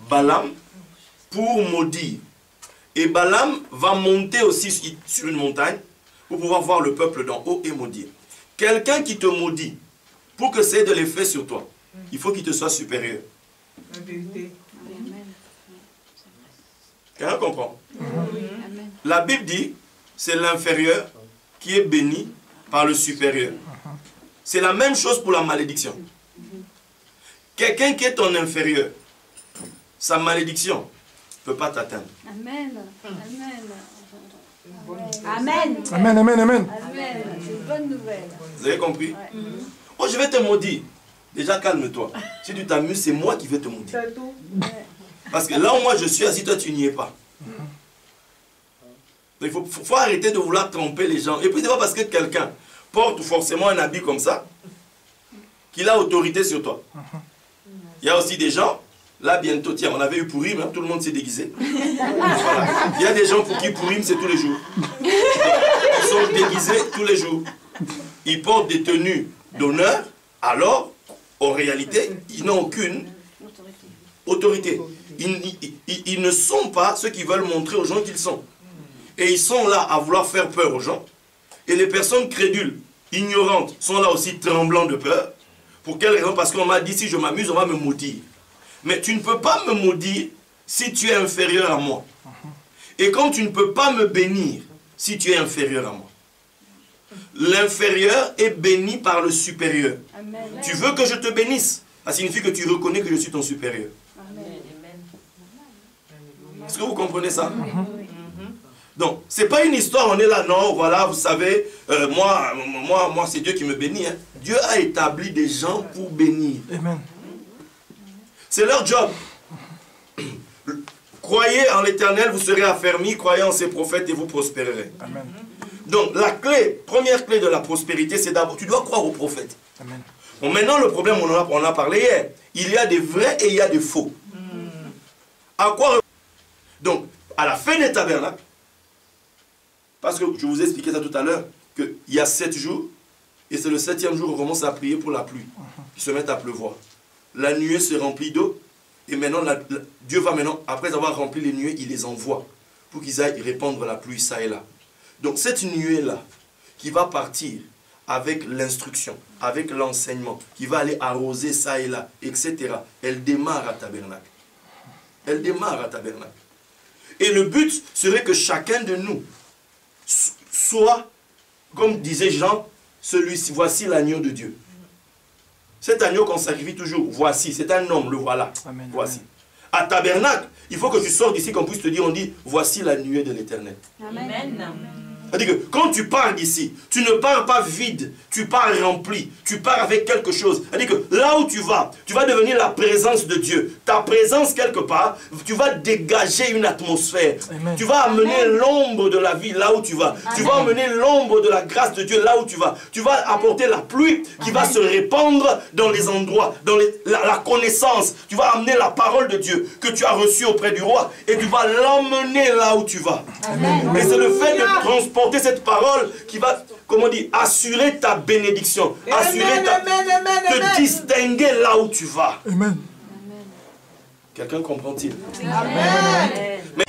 Balaam pour maudire. Et Balaam va monter aussi sur une montagne pour pouvoir voir le peuple d'en haut et maudire. Quelqu'un qui te maudit, pour que ça ait de l'effet sur toi, il faut qu'il te soit supérieur. Quelqu'un comprend? La Bible dit, c'est l'inférieur qui est béni par le supérieur. C'est la même chose pour la malédiction. Quelqu'un qui est ton inférieur, sa malédiction ne peut pas t'atteindre. Amen. Amen. Amen, amen, amen. C'est une bonne nouvelle. Vous avez compris? Oh, je vais te maudire. Déjà, calme-toi. Si tu t'amuses, c'est moi qui vais te maudire. Parce que là où moi je suis assis, toi tu n'y es pas. Donc il faut arrêter de vouloir tromper les gens. Et puis c'est pas parce que quelqu'un porte forcément un habit comme ça qu'il a autorité sur toi. Il y a aussi des gens, là bientôt, tiens, on avait eu Pourim, hein, tout le monde s'est déguisé. Voilà. Il y a des gens pour qui Pourim c'est tous les jours. Ils sont déguisés tous les jours. Ils portent des tenues d'honneur, alors en réalité, ils n'ont aucune autorité. Ils ne sont pas ceux qui veulent montrer aux gens qu'ils sont. Et ils sont là à vouloir faire peur aux gens. Et les personnes crédules, ignorantes, sont là aussi tremblant de peur. Pour quelle raison? Parce qu'on m'a dit, si je m'amuse, on va me maudire. Mais tu ne peux pas me maudire si tu es inférieur à moi. Et comme tu ne peux pas me bénir si tu es inférieur à moi. L'inférieur est béni par le supérieur. Amen. Tu veux que je te bénisse? Ça signifie que tu reconnais que je suis ton supérieur. Est-ce que vous comprenez ça? Donc, ce n'est pas une histoire, on est là, non, voilà, vous savez, moi c'est Dieu qui me bénit. Hein. Dieu a établi des gens pour bénir. C'est leur job. Croyez en l'Éternel, vous serez affermis, croyez en ses prophètes et vous prospérerez. Amen. Donc, la clé, première clé de la prospérité, c'est d'abord, tu dois croire aux prophètes. Amen. Bon, maintenant, le problème, on en a parlé hier, il y a des vrais et il y a des faux. À quoi? Donc, à la fin des tabernacles, parce que je vous ai expliqué ça tout à l'heure, qu'il y a 7 jours, et c'est le 7e jour qu'on commence à prier pour la pluie, qui se met à pleuvoir. La nuée se remplit d'eau, et maintenant, Dieu va maintenant, après avoir rempli les nuées, il les envoie, pour qu'ils aillent répandre la pluie ça et là. Donc cette nuée-là, qui va partir avec l'instruction, avec l'enseignement, qui va aller arroser ça et là, etc., elle démarre à Tabernacle. Elle démarre à Tabernacle. Et le but serait que chacun de nous soit, comme disait Jean, celui-ci, voici l'agneau de Dieu. Cet agneau qu'on sacrifie toujours, voici, c'est un homme, le voilà. Amen, voici. Amen. À Tabernacle, il faut que tu sortes d'ici, qu'on puisse te dire, on dit, voici la nuée de l'Éternel. Amen. C'est-à-dire que quand tu pars d'ici, tu ne pars pas vide, tu pars rempli, tu pars avec quelque chose. C'est-à-dire que là où tu vas devenir la présence de Dieu. Ta présence quelque part, tu vas dégager une atmosphère. Amen. Tu vas amener l'ombre de la vie là où tu vas. Amen. Tu vas amener l'ombre de la grâce de Dieu là où tu vas. Tu vas apporter la pluie qui va se répandre dans les endroits, dans la connaissance. Tu vas amener la parole de Dieu que tu as reçue auprès du roi et tu vas l'emmener là où tu vas. Amen. Et c'est le fait de transporter cette parole qui va, comment dire, assurer ta bénédiction, assurer te distinguer là où tu vas. Amen. Quelqu'un comprend-il? Amen. Mais